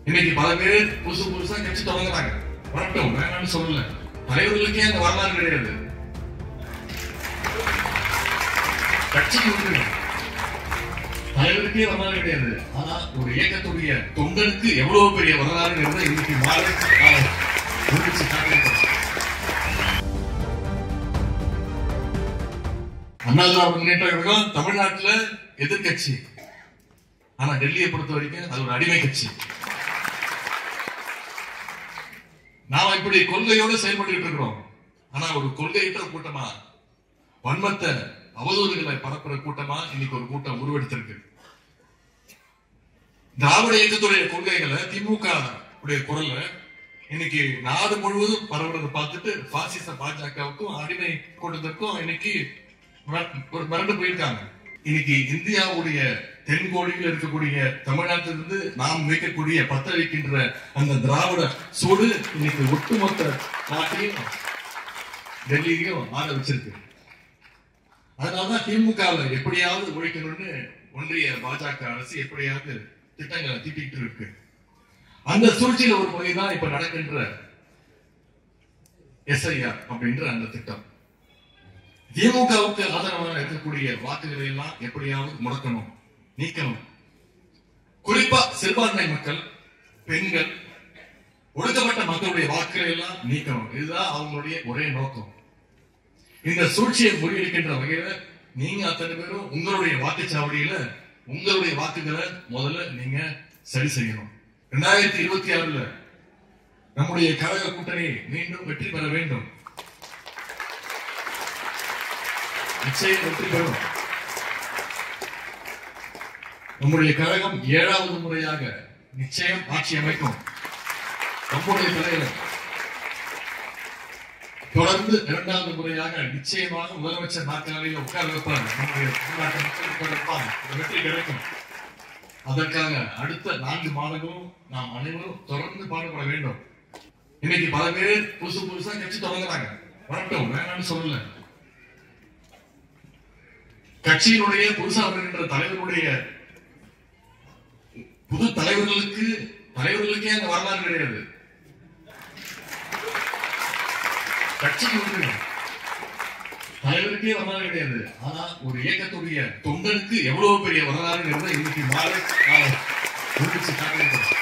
இன்னைக்கு பல பேர் புதுசா கட்சி தொடங்குறாங்க. வரட்டும், வேணாம்னு சொல்லல. தலைவர்களுக்கே அந்த வரலாறு கிடையாது. கட்சிக்கு உண்டு, தலைவருக்கே வரலாறு கிடையாது. ஆனா ஒரு இயக்கத்துடைய தொண்டனுக்கு எவ்வளவு பெரிய வரலாறுங்கிறத இன்னைக்கு மாலை அண்ணா திராவிட முன்னேற்ற கழகம் தமிழ்நாட்டுல எதிர்கட்சி. ஆனா டெல்லியை பொறுத்த வரைக்கும் அது ஒரு அடிமை கட்சி. நாம இப்படி கொள்கையோடு செயல்பட்டு இருக்கிறோம். ஆனா ஒரு கொள்கையற்ற கூட்டமா, வன்மத்தை அவதூறுகளை பரப்புற கூட்டமா இன்னைக்கு ஒரு கூட்டம் உருவெடுத்திருக்கு. திராவிட இயக்கத்துடைய கொள்கைகளை, திமுக உடைய குரல்ல இன்னைக்கு நாடு முழுவதும் பரவுறதை பார்த்துட்டு பாசிச பாஜகவுக்கும் அடிமை கூட்டத்திற்கும் இன்னைக்கு மிரண்டு போயிருக்காங்க. இன்னைக்கு இந்தியாவுடைய தென்கோடியில் இருக்கக்கூடிய தமிழ்நாட்டிலிருந்து நாம் வைக்கக்கூடிய பத்த வைக்கின்ற அந்த திராவிட சூடு இன்னைக்கு ஒட்டுமொத்த நாட்டையும் டெல்லியிலையும் ஆட வச்சிருக்கு. அதனாலதான் திமுக எப்படியாவது ஒழிக்கணும்னு ஒன்றிய பாஜக அரசு எப்படியாவது திட்டங்களை தீட்டிட்டு இருக்கு. அந்த சூழ்ச்சியில ஒரு பகுதிதான் இப்ப நடக்கின்ற SIR அப்படின்ற அந்த திட்டம். திமுகவுக்கு ஆதரவாக இருக்கக்கூடிய வாக்குகளை எல்லாம் எப்படியாவது முடக்கணும், நீக்கணும். குறிப்பா சிறுபான்மை மக்கள், பெண்கள், ஒடுக்கப்பட்ட மக்களுடைய வாக்குகளை எல்லாம் நீக்கணும். இதுதான் அவங்களுடைய ஒரே நோக்கம். இந்த சூழ்ச்சியை முறியடிக்கின்ற வகையில நீங்க அத்தனை பேரும் உங்களுடைய வாக்குச்சாவடியில உங்களுடைய வாக்குகளை முதல்ல நீங்க சரி செய்யணும். 2026 நம்முடைய கழக கூட்டணி மீண்டும் வெற்றி பெற வேண்டும். நிச்சயம் வெற்றி பெறும். நம்முடைய கழகம் 7வது முறையாக நிச்சயம் ஆட்சி அமைக்கும். நம்முடைய தலைவர் தொடர்ந்து 2வது முறையாக நிச்சயமாக முதலமைச்சர் நாற்காலியில் உட்கார வைப்பார். நம்முடைய வெற்றி கிடைக்கும். அதற்காக அடுத்த 4 மாதங்களும் நாம் அனைவரும் தொடர்ந்து பாடுபட வேண்டும். இன்னைக்கு பல பேர் புதுசா கட்சி தொடங்குறாங்க. வரட்டும், வேணாம்னு சொல்லல. கட்சியினுடைய புதுசா வருகின்ற தலைவருடைய புது தலைவர்களுக்கே அந்த வரலாறு கிடையாது. கட்சிக்கு உண்டு, தலைவருக்கே வரலாறு கிடையாது. ஆனா ஒரு இயக்கத்துடைய தொண்டனுக்கு எவ்வளவு பெரிய வரலாறுங்கிறத இன்னைக்கு மாலை காட்டியிருக்கிறோம்.